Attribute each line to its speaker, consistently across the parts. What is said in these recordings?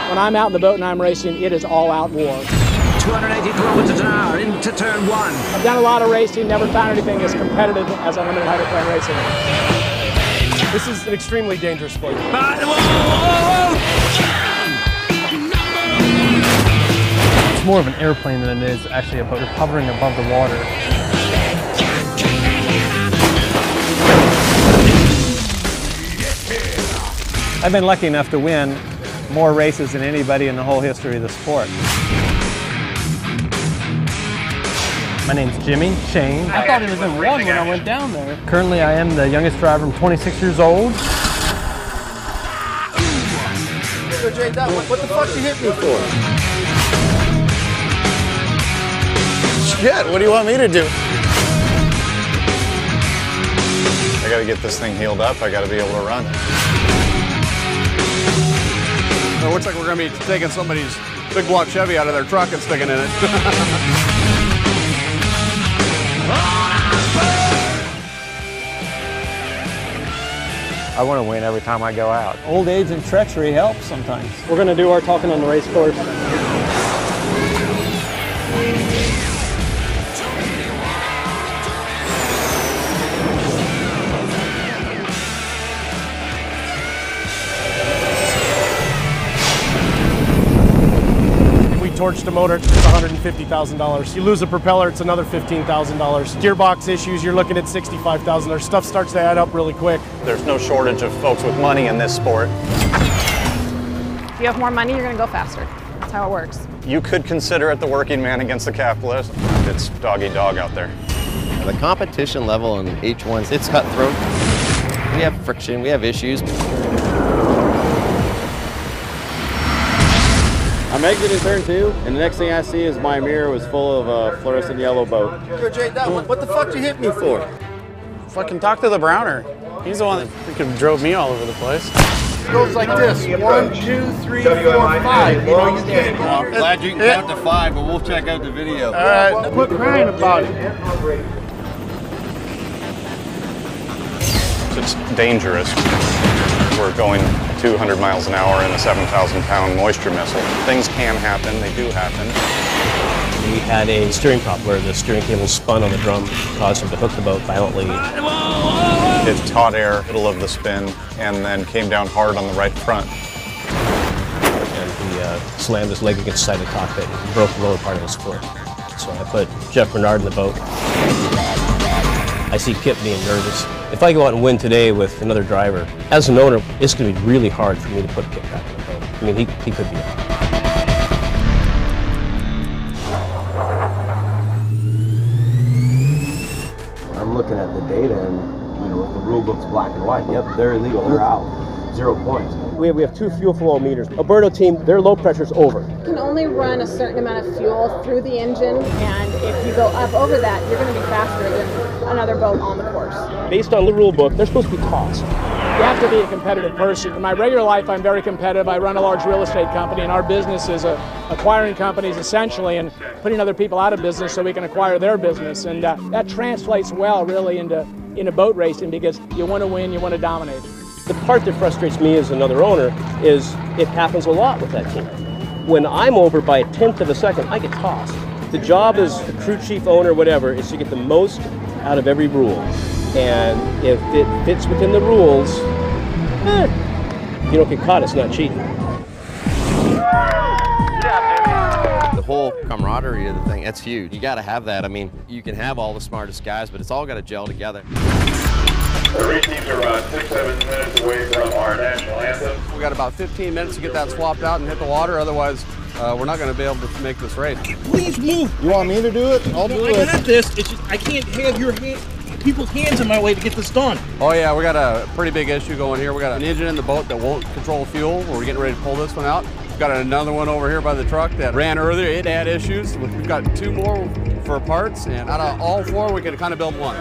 Speaker 1: When I'm out in the boat and I'm racing, it is all out war.
Speaker 2: 280 kilometers an hour into turn one.
Speaker 1: I've done a lot of racing, never found anything as competitive as unlimited hydroplane racing.
Speaker 3: This is an extremely dangerous sport. It's more of an airplane than it is actually about hovering above the water.
Speaker 4: I've been lucky enough to win more races than anybody in the whole history of the sport. My name's Jimmy Shane.
Speaker 3: I thought it was in one when I went down there.
Speaker 4: Currently, I am the youngest driver. I'm 26 years old.
Speaker 5: What the fuck you hit me for? Shit, what do you want me to do? I gotta get this thing healed up. I gotta be able to run.
Speaker 6: It looks like we're gonna be taking somebody's big block Chevy out of their truck and sticking in it.
Speaker 4: I want to win every time I go out. Old age and treachery helps sometimes.
Speaker 1: We're going to do our talking on the race course.
Speaker 3: Torched a motor, it's $150,000. You lose a propeller, it's another $15,000. Gearbox issues, you're looking at $65,000. Stuff starts to add up really quick.
Speaker 5: There's no shortage of folks with money in this sport.
Speaker 7: If you have more money, you're going to go faster. That's how it works.
Speaker 5: You could consider it the working man against the capitalist. It's dog eat dog out there.
Speaker 8: The competition level on H1s, it's cutthroat. We have friction, we have issues.
Speaker 9: I'm exiting turn 2, and the next thing I see is my mirror was full of a fluorescent yellow boat.
Speaker 5: What the fuck you hit me for?
Speaker 6: Fucking talk to the Browner. He's the one that freaking drove me all over the place.
Speaker 5: It goes like this: 1, 2, 3, 4, 5. You know, you can't.
Speaker 8: Glad you can count to 5, but we'll check out the video.
Speaker 5: All right, quit crying about it. It's dangerous. We're going 200 miles an hour in a 7,000-pound moisture missile. Things can happen, they do happen.
Speaker 10: We had a steering prop where the steering cable spun on the drum, caused him to hook the boat violently.
Speaker 5: It caught air, middle of the spin, and then came down hard on the right front.
Speaker 10: And he slammed his leg against the side of the cockpit and broke the lower part of his foot. So I put Jeff Bernard in the boat. I see Kip being nervous. If I go out and win today with another driver, as an owner, it's going to be really hard for me to put Kip back in the boat. I mean, he could be out.
Speaker 11: I'm looking at the data, and you know, if the rule book's black and white, yep, they're illegal, they're out. 0 points.
Speaker 10: We have 2 fuel flow meters. Alberto team, their low pressure's over.
Speaker 7: You can only run a certain amount of fuel through the engine, and if you go up over that, you're going to be faster than another boat on the course.
Speaker 10: Based on the rule book, they're supposed to be tossed.
Speaker 1: You have to be a competitive person. In my regular life, I'm very competitive. I run a large real estate company, and our business is acquiring companies essentially and putting other people out of business so we can acquire their business. And that translates well, really, into boat racing because you want to win, you want to dominate.
Speaker 10: The part that frustrates me as another owner is it happens a lot with that team. When I'm over by 1/10 of a second, I get tossed. The job as the crew chief, owner, whatever, is to get the most out of every rule. And if it fits within the rules, you don't get caught, it's not cheating.
Speaker 8: The whole camaraderie of the thing, that's huge. You got to have that. I mean, you can have all the smartest guys, but it's all got to gel together.
Speaker 12: The race teams are about 6-7 minutes away from our national anthem.
Speaker 6: We got about 15 minutes to get that swapped out and hit the water, otherwise we're not going to be able to make this race.
Speaker 5: Please move. You want me to do it? I'll do it.
Speaker 13: I got this. It's just I can't have people's hands in my way to get this done.
Speaker 6: Oh yeah, we got a pretty big issue going here. We got an engine in the boat that won't control fuel. We're getting ready to pull this one out. We've got another one over here by the truck that ran earlier. It had issues. We've got 2 more for parts, and out of all 4, we can kind of build one.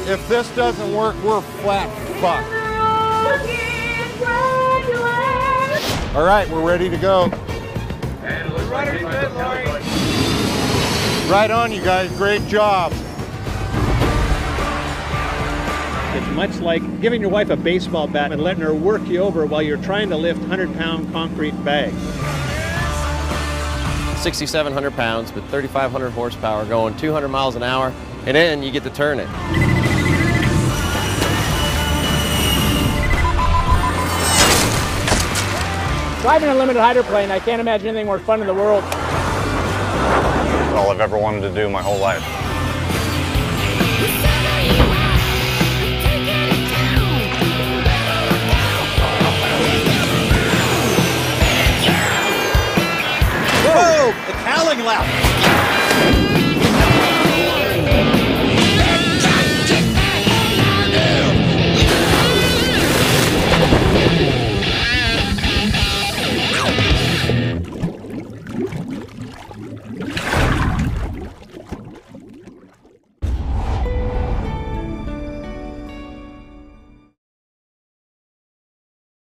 Speaker 5: If this doesn't work, we're flat fucked. All right, we're ready to go. Right on, you guys. Great job.
Speaker 14: It's much like giving your wife a baseball bat and letting her work you over while you're trying to lift 100-pound concrete bags.
Speaker 8: 6,700 pounds with 3,500 horsepower going 200 miles an hour, and then you get to turn it.
Speaker 1: Driving a limited hydroplane, I can't imagine anything more fun in the world.
Speaker 5: It's all I've ever wanted to do my whole life.
Speaker 13: Whoa! The cowling left!